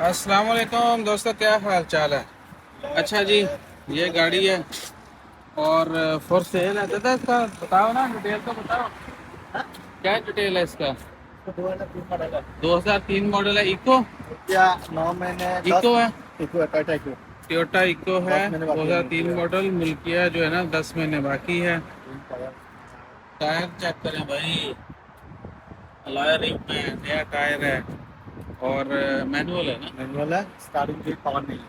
अस्सलाम वालेकुम दोस्तों, क्या हाल चाल है। अच्छा जी, ये गाड़ी है और फॉर सेल है। दादा इसका बताओ ना, डिटेल तो बताओ, क्या डिटेल है इसका। 2003 मॉडल है। इको क्या 9 महीने इको है, इको है, टाटा इको टोयोटा इको है। 10 महीने बाकी है 2003 मॉडल, मुल्किया जो है ना 10 महीने बाकी है। टायर चेक करें भाई, अलॉय रिम में नया टायर है और मैनुअल है ना। मैनुअल है। स्टार्टिंग की पावर नहीं है।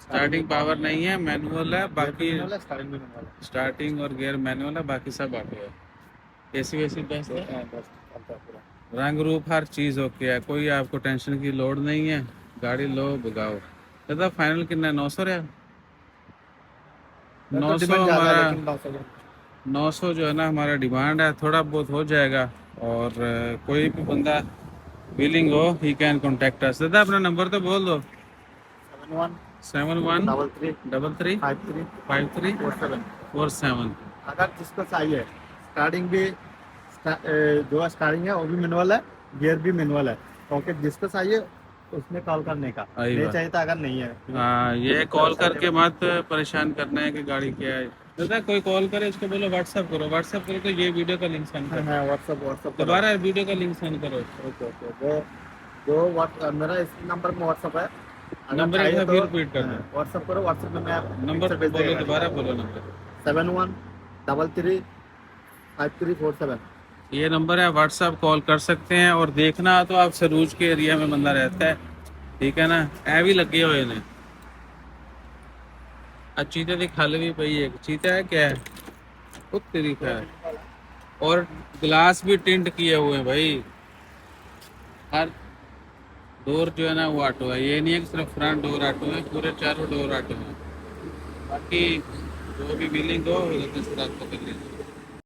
स्टार्टिंग पावर नहीं है, मैनुअल है। बाकी मैनुअल है, स्टार्टिंग भी मैनुअल स्टार्टिंग और गियर मैनुअल है, बाकी सब ऑटो है। एसी वेसी बेस्ट है, है। बस चलता है पूरा। रंग रूप हर चीज़ ओके है, कोई आपको टेंशन की लोड नहीं है। गाड़ी लो भगाओ। दादा फाइनल कितना है? 900 रहा। मैं तो 900 डिमांड ज़्यादा है, हमारा, लेकिन 900 900 जो है ना हमारा डिमांड है। थोड़ा बहुत हो जाएगा और कोई भी बंदा विलिंग हो, ही कैन कॉन्टेक्ट अस। दादा अपना नंबर तो बोल दो। 71 seven one 33 double three 53 five three 47। Four seven अगर जिसको चाहिए स्टार्टिंग भी जो स्टार्टिंग है वो भी मैनुअल है, गियर भी मैनुअल है। ओके, जिसको चाहिए उसमें कॉल करने का, आई नहीं बात। चाहिए तो अगर नहीं है। हाँ, ये कॉल करके मत परेशान करना है कि गाड़ी क्या है। दादा कोई कॉल करे इसको बोलो व्हाट्सअप करो, व्हाट्सअप करो तो ये वीडियो का लिंक सेंड हाँ कर। हाँ, व्हाट्सअप व्हाट्सअप करो। दोबारा वीडियो का लिंक सेंड करो। ओके ओके, जो जो मेरा इस नंबर में व्हाट्सअप है। अगर नंबर एक चाहिए बार तो फिर रिपीट कर दो। व्हाट्सअप करो, व्हाट्सअप में मैं नंबर पिक्चर भेज बोलो, देगा। दोबारा बोलो नंबर। 71335347। ये नंबर है, व्हाट्सअप कॉल कर सकते हैं। और देखना तो आप सरूज के एरिया में बंदा रहता है, ठीक है ना। ऐ भी लगे हुए ने। चीते दी खल भी पई है। चीता है क्या है? वो तेरी खैर। और ग्लास भी टिंट किए हुए हैं भाई। हर डोर जो है ना वो ऑटो है। ये नहीं है कि सिर्फ फ्रंट डोर ऑटो है, पूरे चारों डोर ऑटो है। बाकी जो भी बिलिंग हो उधर से रात को कर लीजिए।